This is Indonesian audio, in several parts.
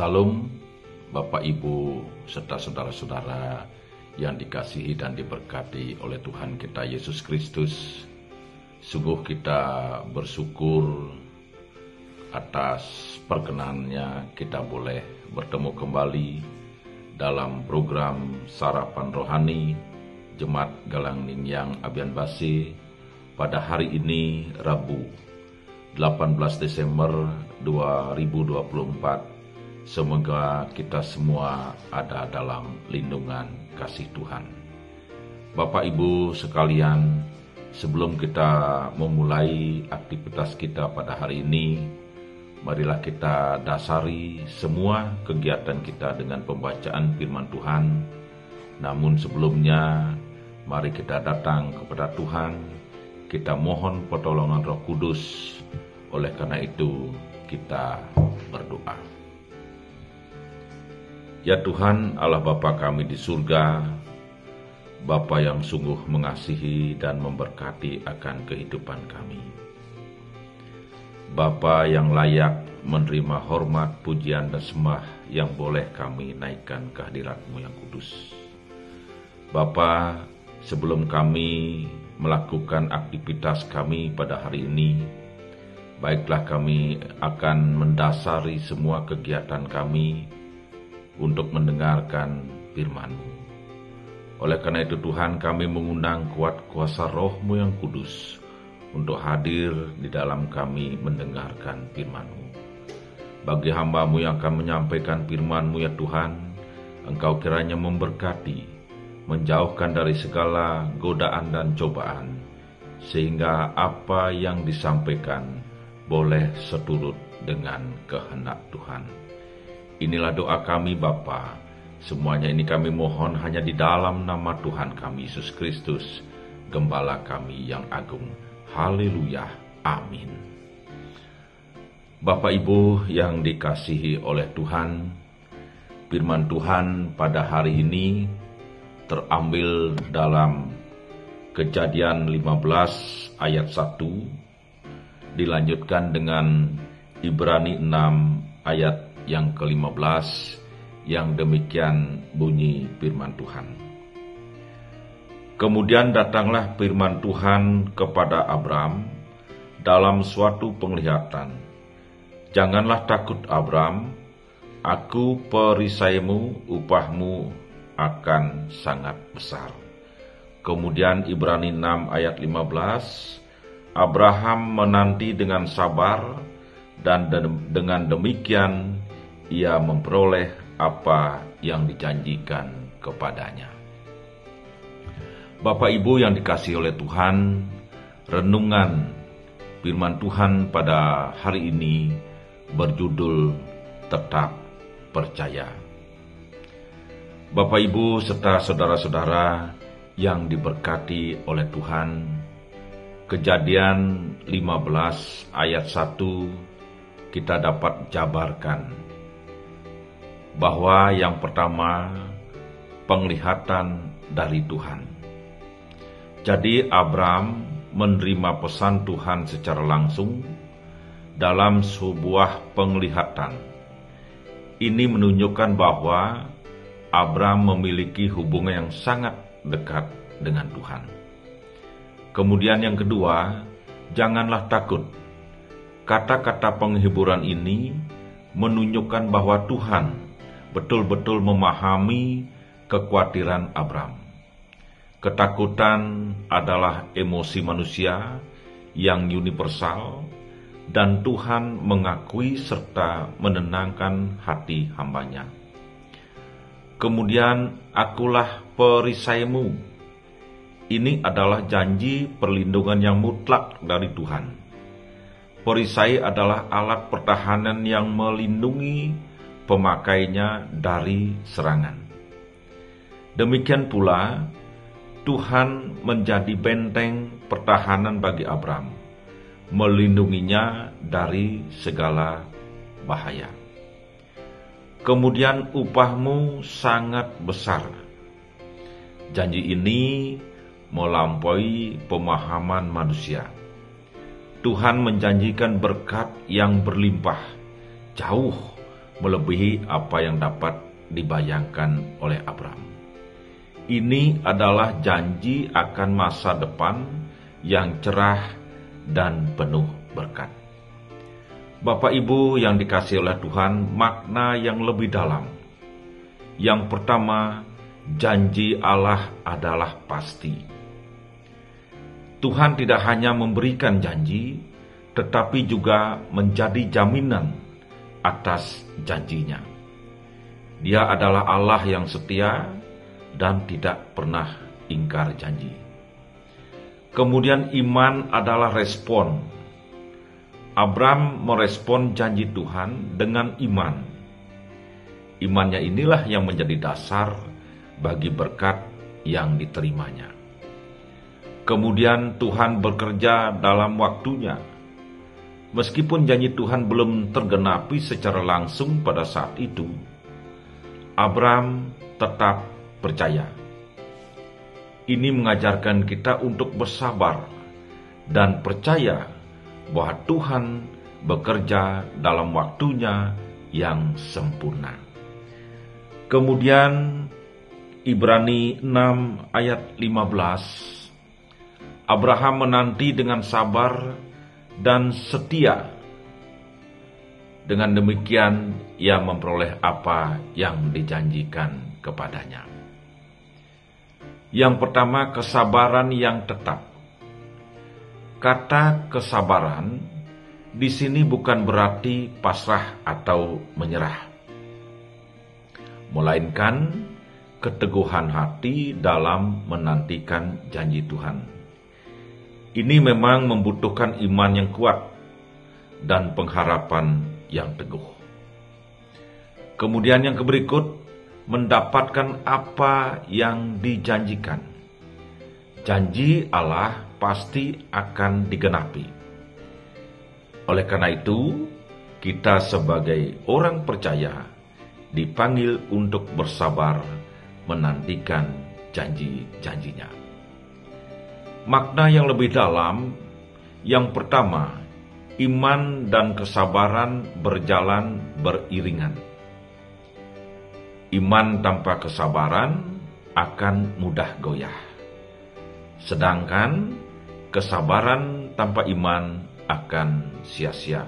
Salam Bapak Ibu serta saudara-saudara yang dikasihi dan diberkati oleh Tuhan kita Yesus Kristus. Sungguh kita bersyukur atas perkenannya kita boleh bertemu kembali dalam program Sarapan Rohani Jemaat Galang Ningyang Abian Base pada hari ini Rabu 18 Desember 2024. Semoga kita semua ada dalam lindungan kasih Tuhan. Bapak Ibu sekalian, sebelum kita memulai aktivitas kita pada hari ini, marilah kita dasari semua kegiatan kita dengan pembacaan firman Tuhan. Namun sebelumnya, mari kita datang kepada Tuhan, kita mohon pertolongan Roh Kudus. Oleh karena itu, kita berdoa. Ya Tuhan, Allah Bapa kami di surga, Bapa yang sungguh mengasihi dan memberkati akan kehidupan kami. Bapa yang layak menerima hormat, pujian dan sembah yang boleh kami naikkan ke hadirat-Mu yang kudus. Bapa, sebelum kami melakukan aktivitas kami pada hari ini, baiklah kami akan mendasari semua kegiatan kami untuk mendengarkan firman-Mu. Oleh karena itu Tuhan, kami mengundang kuat kuasa Roh-Mu yang kudus untuk hadir di dalam kami mendengarkan firman-Mu. Bagi hamba-Mu yang akan menyampaikan firman-Mu ya Tuhan, Engkau kiranya memberkati, menjauhkan dari segala godaan dan cobaan, sehingga apa yang disampaikan boleh seturut dengan kehendak Tuhan. Inilah doa kami Bapa. Semuanya ini kami mohon hanya di dalam nama Tuhan kami Yesus Kristus, Gembala kami yang agung. Haleluya. Amin. Bapak Ibu yang dikasihi oleh Tuhan, firman Tuhan pada hari ini terambil dalam Kejadian 15 ayat 1, dilanjutkan dengan Ibrani 6 ayat yang ke-15, yang demikian bunyi firman Tuhan. Kemudian datanglah firman Tuhan kepada Abram dalam suatu penglihatan. Janganlah takut Abram, aku perisaimu, upahmu akan sangat besar. Kemudian Ibrani 6 ayat 15, Abraham menanti dengan sabar, dan dengan demikian ia memperoleh apa yang dijanjikan kepadanya. Bapak Ibu yang dikasihi oleh Tuhan, renungan firman Tuhan pada hari ini berjudul Tetap Percaya. Bapak Ibu serta saudara-saudara yang diberkati oleh Tuhan, Kejadian 15 ayat 1 kita dapat jabarkan bahwa yang pertama, penglihatan dari Tuhan. Jadi Abram menerima pesan Tuhan secara langsung dalam sebuah penglihatan. Ini menunjukkan bahwa Abram memiliki hubungan yang sangat dekat dengan Tuhan. Kemudian yang kedua, janganlah takut. Kata-kata penghiburan ini menunjukkan bahwa Tuhan betul-betul memahami kekhawatiran Abram. Ketakutan adalah emosi manusia yang universal, dan Tuhan mengakui serta menenangkan hati hambanya. Kemudian, akulah perisaimu. Ini adalah janji perlindungan yang mutlak dari Tuhan. Perisai adalah alat pertahanan yang melindungi pemakainya dari serangan. Demikian pula, Tuhan menjadi benteng pertahanan bagi Abram, melindunginya dari segala bahaya. Kemudian upahmu sangat besar. Janji ini melampaui pemahaman manusia. Tuhan menjanjikan berkat yang berlimpah, jauh melebihi apa yang dapat dibayangkan oleh Abraham. Ini adalah janji akan masa depan yang cerah dan penuh berkat. Bapak Ibu yang dikasihi oleh Tuhan, makna yang lebih dalam. Yang pertama, janji Allah adalah pasti. Tuhan tidak hanya memberikan janji, tetapi juga menjadi jaminan atas janjinya. Dia adalah Allah yang setia dan tidak pernah ingkar janji. Kemudian iman adalah respon. Abraham merespon janji Tuhan dengan iman. Imannya inilah yang menjadi dasar bagi berkat yang diterimanya. Kemudian Tuhan bekerja dalam waktunya. Meskipun janji Tuhan belum tergenapi secara langsung pada saat itu, Abraham tetap percaya. Ini mengajarkan kita untuk bersabar dan percaya bahwa Tuhan bekerja dalam waktunya yang sempurna. Kemudian Ibrani 6 ayat 15, Abraham menanti dengan sabar dan setia. Dengan demikian ia memperoleh apa yang dijanjikan kepadanya. Yang pertama, kesabaran yang tetap. Kata kesabaran di sini bukan berarti pasrah atau menyerah, melainkan keteguhan hati dalam menantikan janji Tuhan. Ini memang membutuhkan iman yang kuat dan pengharapan yang teguh. Kemudian yang berikut, mendapatkan apa yang dijanjikan. Janji Allah pasti akan digenapi. Oleh karena itu, kita sebagai orang percaya dipanggil untuk bersabar menantikan janji-janjinya. Makna yang lebih dalam, yang pertama, iman dan kesabaran berjalan beriringan. Iman tanpa kesabaran akan mudah goyah. Sedangkan kesabaran tanpa iman akan sia-sia.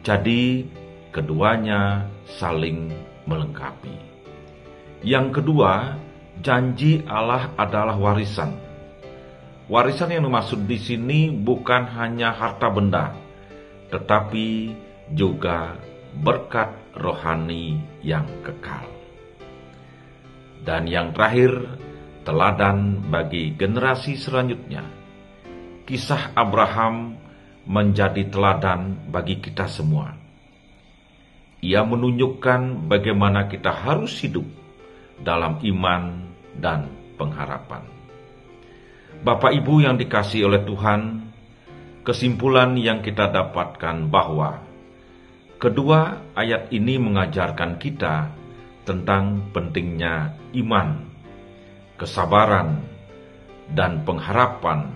Jadi keduanya saling melengkapi. Yang kedua, janji Allah adalah warisan. Warisan yang dimaksud di sini bukan hanya harta benda, tetapi juga berkat rohani yang kekal. Dan yang terakhir, teladan bagi generasi selanjutnya. Kisah Abraham menjadi teladan bagi kita semua. Ia menunjukkan bagaimana kita harus hidup dalam iman dan pengharapan. Bapak Ibu yang dikasihi oleh Tuhan, kesimpulan yang kita dapatkan bahwa kedua ayat ini mengajarkan kita tentang pentingnya iman, kesabaran, dan pengharapan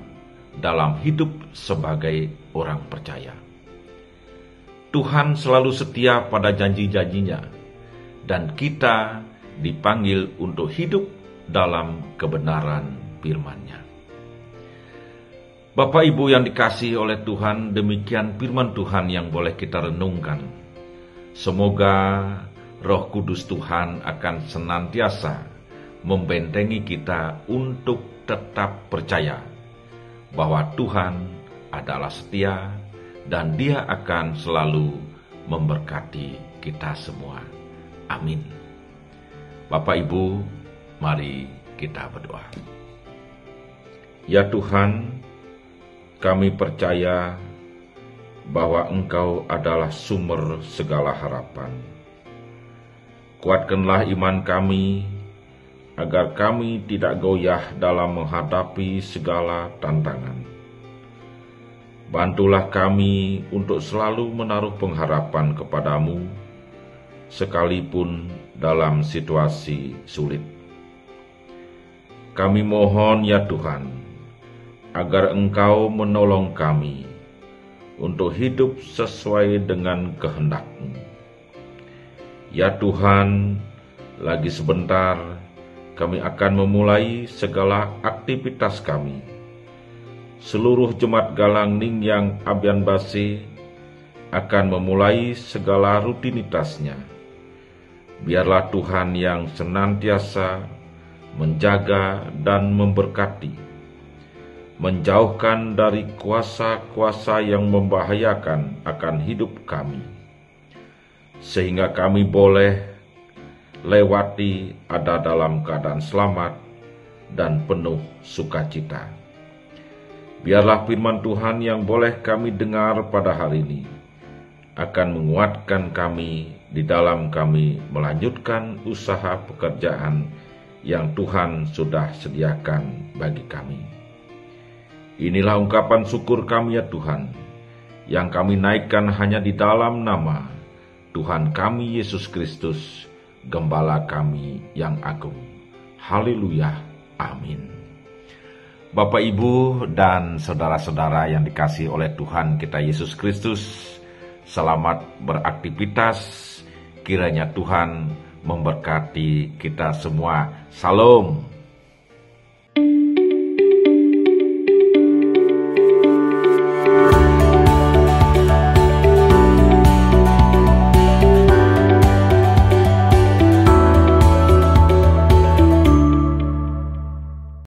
dalam hidup sebagai orang percaya. Tuhan selalu setia pada janji-janjinya, dan kita dipanggil untuk hidup dalam kebenaran firman-Nya. Bapak Ibu yang dikasihi oleh Tuhan, demikian firman Tuhan yang boleh kita renungkan. Semoga Roh Kudus Tuhan akan senantiasa membentengi kita untuk tetap percaya bahwa Tuhan adalah setia dan Dia akan selalu memberkati kita semua. Amin. Bapak Ibu, mari kita berdoa. Ya Tuhan, kami percaya bahwa Engkau adalah sumber segala harapan. Kuatkanlah iman kami, agar kami tidak goyah dalam menghadapi segala tantangan. Bantulah kami untuk selalu menaruh pengharapan kepadamu, sekalipun dalam situasi sulit. Kami mohon ya Tuhan, agar Engkau menolong kami untuk hidup sesuai dengan kehendak-Mu. Ya Tuhan, lagi sebentar kami akan memulai segala aktivitas kami. Seluruh jemaat Galang Ningyang Abian Base akan memulai segala rutinitasnya. Biarlah Tuhan yang senantiasa menjaga dan memberkati, menjauhkan dari kuasa-kuasa yang membahayakan akan hidup kami, sehingga kami boleh lewati ada dalam keadaan selamat dan penuh sukacita. Biarlah firman Tuhan yang boleh kami dengar pada hari ini akan menguatkan kami di dalam kami melanjutkan usaha pekerjaan yang Tuhan sudah sediakan bagi kami. Inilah ungkapan syukur kami ya Tuhan, yang kami naikkan hanya di dalam nama Tuhan kami Yesus Kristus, Gembala kami yang agung. Haleluya, amin. Bapak, Ibu, dan saudara-saudara yang dikasihi oleh Tuhan kita Yesus Kristus, selamat beraktivitas. Kiranya Tuhan memberkati kita semua. Salam.